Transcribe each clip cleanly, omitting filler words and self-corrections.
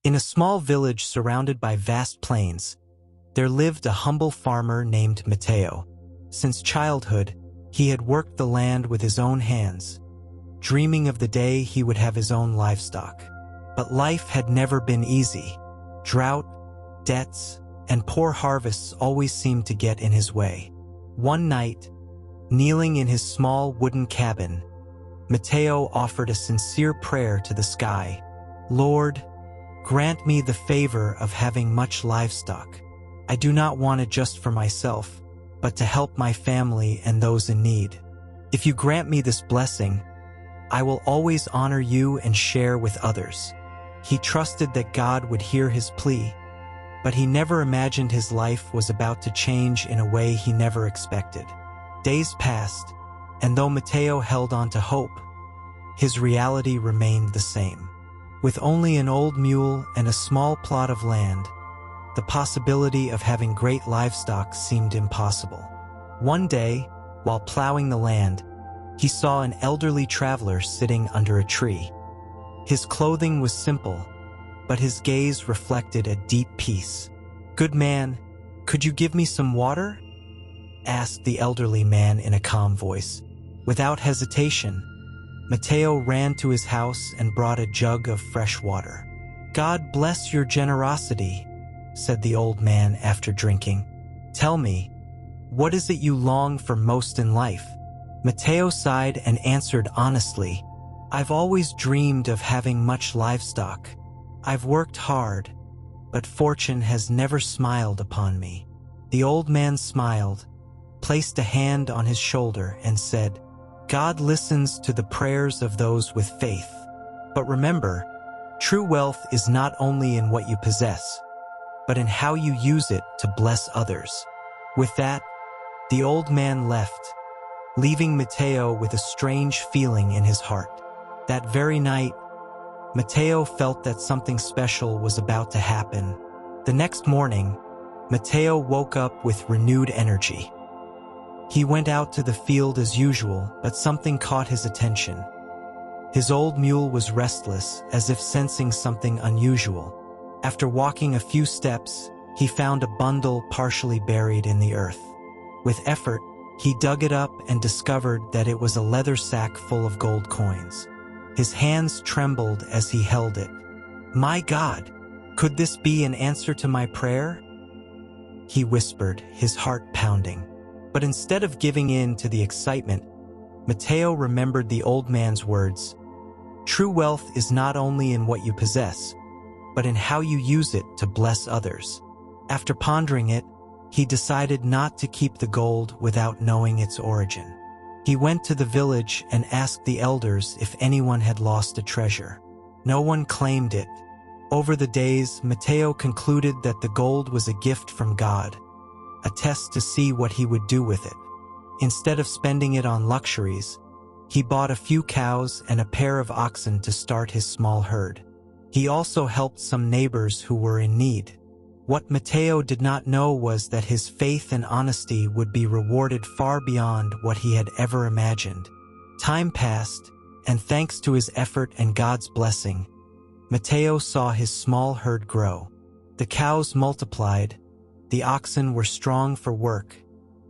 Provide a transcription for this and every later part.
In a small village surrounded by vast plains, there lived a humble farmer named Mateo. Since childhood, he had worked the land with his own hands, dreaming of the day he would have his own livestock. But life had never been easy. Drought, debts, and poor harvests always seemed to get in his way. One night, kneeling in his small wooden cabin, Mateo offered a sincere prayer to the sky. "Lord, grant me the favor of having much livestock. I do not want it just for myself, but to help my family and those in need. If you grant me this blessing, I will always honor you and share with others." He trusted that God would hear his plea, but he never imagined his life was about to change in a way he never expected. Days passed, and though Mateo held on to hope, his reality remained the same. With only an old mule and a small plot of land, the possibility of having great livestock seemed impossible. One day, while plowing the land, he saw an elderly traveler sitting under a tree. His clothing was simple, but his gaze reflected a deep peace. "Good man, could you give me some water?" asked the elderly man in a calm voice. Without hesitation, Mateo ran to his house and brought a jug of fresh water. "God bless your generosity," said the old man after drinking. "Tell me, what is it you long for most in life?" Mateo sighed and answered honestly, "I've always dreamed of having much livestock. I've worked hard, but fortune has never smiled upon me." The old man smiled, placed a hand on his shoulder, and said, "God listens to the prayers of those with faith. But remember, true wealth is not only in what you possess, but in how you use it to bless others." With that, the old man left, leaving Mateo with a strange feeling in his heart. That very night, Mateo felt that something special was about to happen. The next morning, Mateo woke up with renewed energy. He went out to the field as usual, but something caught his attention. His old mule was restless, as if sensing something unusual. After walking a few steps, he found a bundle partially buried in the earth. With effort, he dug it up and discovered that it was a leather sack full of gold coins. His hands trembled as he held it. "My God, could this be an answer to my prayer?" he whispered, his heart pounding. But instead of giving in to the excitement, Mateo remembered the old man's words. "True wealth is not only in what you possess, but in how you use it to bless others." After pondering it, he decided not to keep the gold without knowing its origin. He went to the village and asked the elders if anyone had lost a treasure. No one claimed it. Over the days, Mateo concluded that the gold was a gift from God, a test to see what he would do with it. Instead of spending it on luxuries, he bought a few cows and a pair of oxen to start his small herd. He also helped some neighbors who were in need. What Mateo did not know was that his faith and honesty would be rewarded far beyond what he had ever imagined. Time passed, and thanks to his effort and God's blessing, Mateo saw his small herd grow. The cows multiplied, the oxen were strong for work,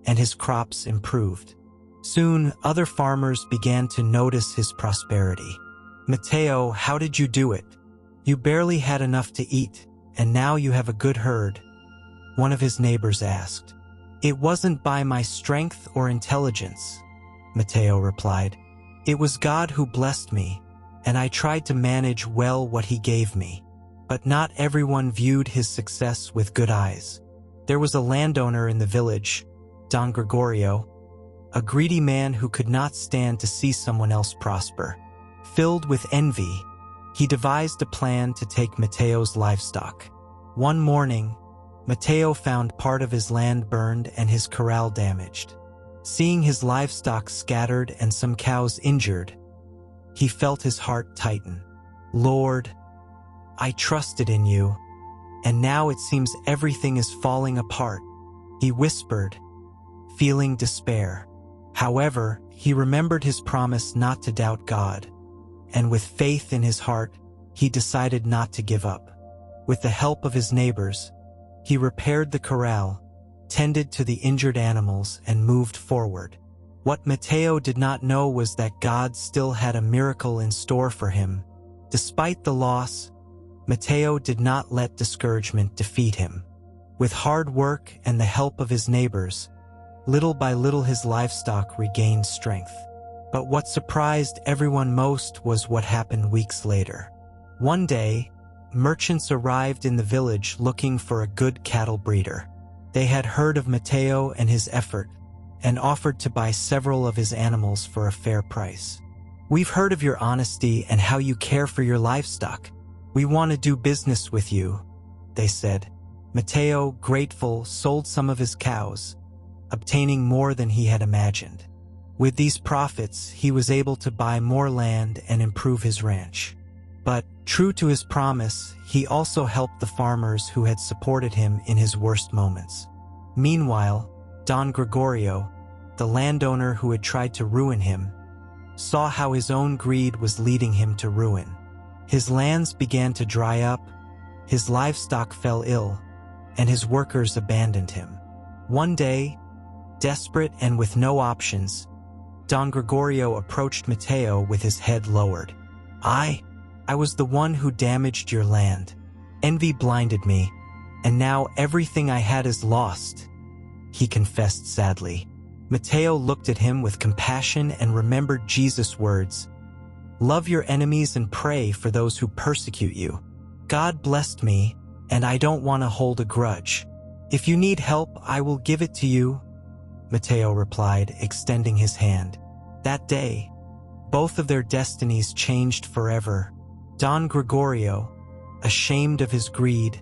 and his crops improved. Soon, other farmers began to notice his prosperity. "Mateo, how did you do it? You barely had enough to eat, and now you have a good herd," one of his neighbors asked. "It wasn't by my strength or intelligence," Mateo replied. "It was God who blessed me, and I tried to manage well what he gave me." But not everyone viewed his success with good eyes. There was a landowner in the village, Don Gregorio, a greedy man who could not stand to see someone else prosper. Filled with envy, he devised a plan to take Mateo's livestock. One morning, Mateo found part of his land burned and his corral damaged. Seeing his livestock scattered and some cows injured, he felt his heart tighten. "Lord, I trusted in you, and now it seems everything is falling apart," he whispered, feeling despair. However, he remembered his promise not to doubt God, and with faith in his heart, he decided not to give up. With the help of his neighbors, he repaired the corral, tended to the injured animals, and moved forward. What Mateo did not know was that God still had a miracle in store for him. Despite the loss, Mateo did not let discouragement defeat him. With hard work and the help of his neighbors, little by little his livestock regained strength. But what surprised everyone most was what happened weeks later. One day, merchants arrived in the village looking for a good cattle breeder. They had heard of Mateo and his effort, and offered to buy several of his animals for a fair price. "We've heard of your honesty and how you care for your livestock. We want to do business with you," they said. Mateo, grateful, sold some of his cows, obtaining more than he had imagined. With these profits, he was able to buy more land and improve his ranch. But, true to his promise, he also helped the farmers who had supported him in his worst moments. Meanwhile, Don Gregorio, the landowner who had tried to ruin him, saw how his own greed was leading him to ruin. His lands began to dry up, his livestock fell ill, and his workers abandoned him. One day, desperate and with no options, Don Gregorio approached Mateo with his head lowered. I was the one who damaged your land. Envy blinded me, and now everything I had is lost," he confessed sadly. Mateo looked at him with compassion and remembered Jesus' words, "Love your enemies and pray for those who persecute you. God blessed me, and I don't want to hold a grudge. If you need help, I will give it to you," Mateo replied, extending his hand. That day, both of their destinies changed forever. Don Gregorio, ashamed of his greed,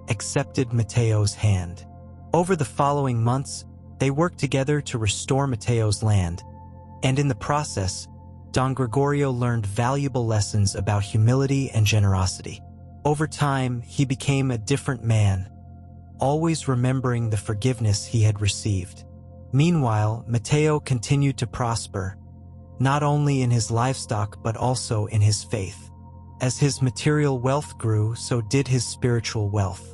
accepted Mateo's hand. Over the following months, they worked together to restore Mateo's land, and in the process, Don Gregorio learned valuable lessons about humility and generosity. Over time, he became a different man, always remembering the forgiveness he had received. Meanwhile, Mateo continued to prosper, not only in his livestock but also in his faith. As his material wealth grew, so did his spiritual wealth.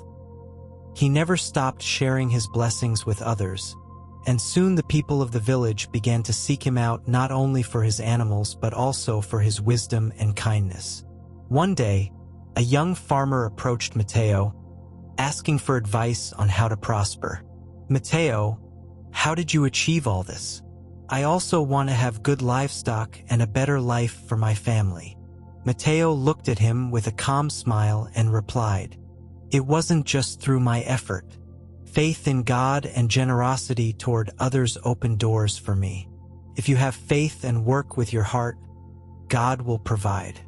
He never stopped sharing his blessings with others, and soon the people of the village began to seek him out not only for his animals but also for his wisdom and kindness. One day, a young farmer approached Mateo, asking for advice on how to prosper. "Mateo, how did you achieve all this? I also want to have good livestock and a better life for my family." Mateo looked at him with a calm smile and replied, "It wasn't just through my effort. Faith in God and generosity toward others opened doors for me. If you have faith and work with your heart, God will provide.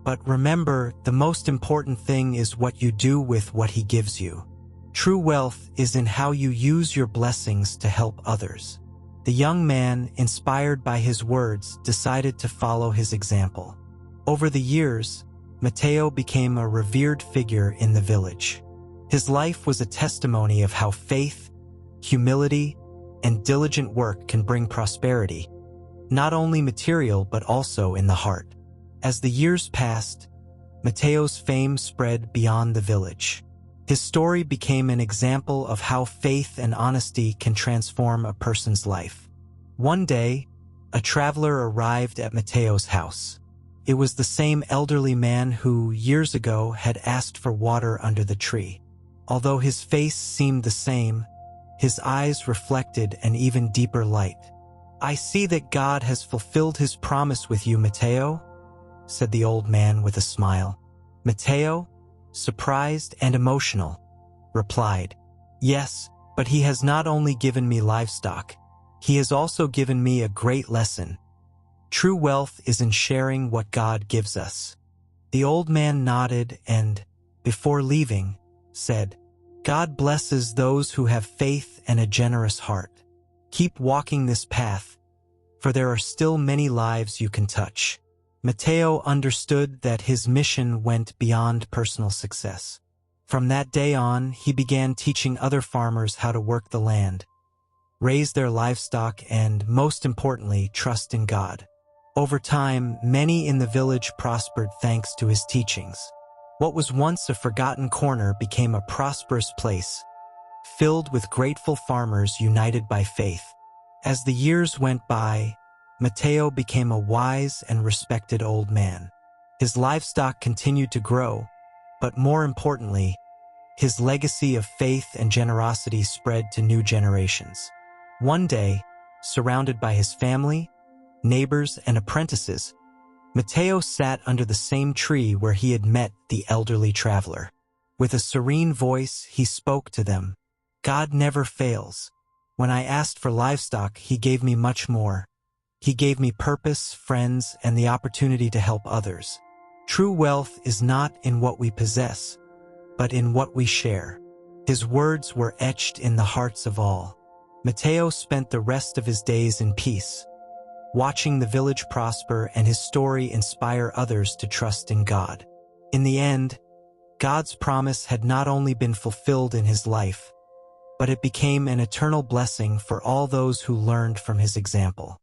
But remember, the most important thing is what you do with what He gives you. True wealth is in how you use your blessings to help others." The young man, inspired by his words, decided to follow his example. Over the years, Mateo became a revered figure in the village. His life was a testimony of how faith, humility, and diligent work can bring prosperity, not only material but also in the heart. As the years passed, Mateo's fame spread beyond the village. His story became an example of how faith and honesty can transform a person's life. One day, a traveler arrived at Mateo's house. It was the same elderly man who, years ago, had asked for water under the tree. Although his face seemed the same, his eyes reflected an even deeper light. "I see that God has fulfilled His promise with you, Mateo," said the old man with a smile. Mateo, surprised and emotional, replied, "Yes, but He has not only given me livestock, He has also given me a great lesson. True wealth is in sharing what God gives us." The old man nodded and, before leaving, said, "God blesses those who have faith and a generous heart. Keep walking this path, for there are still many lives you can touch." Mateo understood that his mission went beyond personal success. From that day on, he began teaching other farmers how to work the land, raise their livestock, and, most importantly, trust in God. Over time, many in the village prospered thanks to his teachings. What was once a forgotten corner became a prosperous place, filled with grateful farmers united by faith. As the years went by, Mateo became a wise and respected old man. His livestock continued to grow, but more importantly, his legacy of faith and generosity spread to new generations. One day, surrounded by his family, neighbors, and apprentices, Mateo sat under the same tree where he had met the elderly traveler. With a serene voice, he spoke to them. "God never fails. When I asked for livestock, he gave me much more. He gave me purpose, friends, and the opportunity to help others. True wealth is not in what we possess, but in what we share." His words were etched in the hearts of all. Mateo spent the rest of his days in peace, watching the village prosper and his story inspire others to trust in God. In the end, God's promise had not only been fulfilled in his life, but it became an eternal blessing for all those who learned from his example.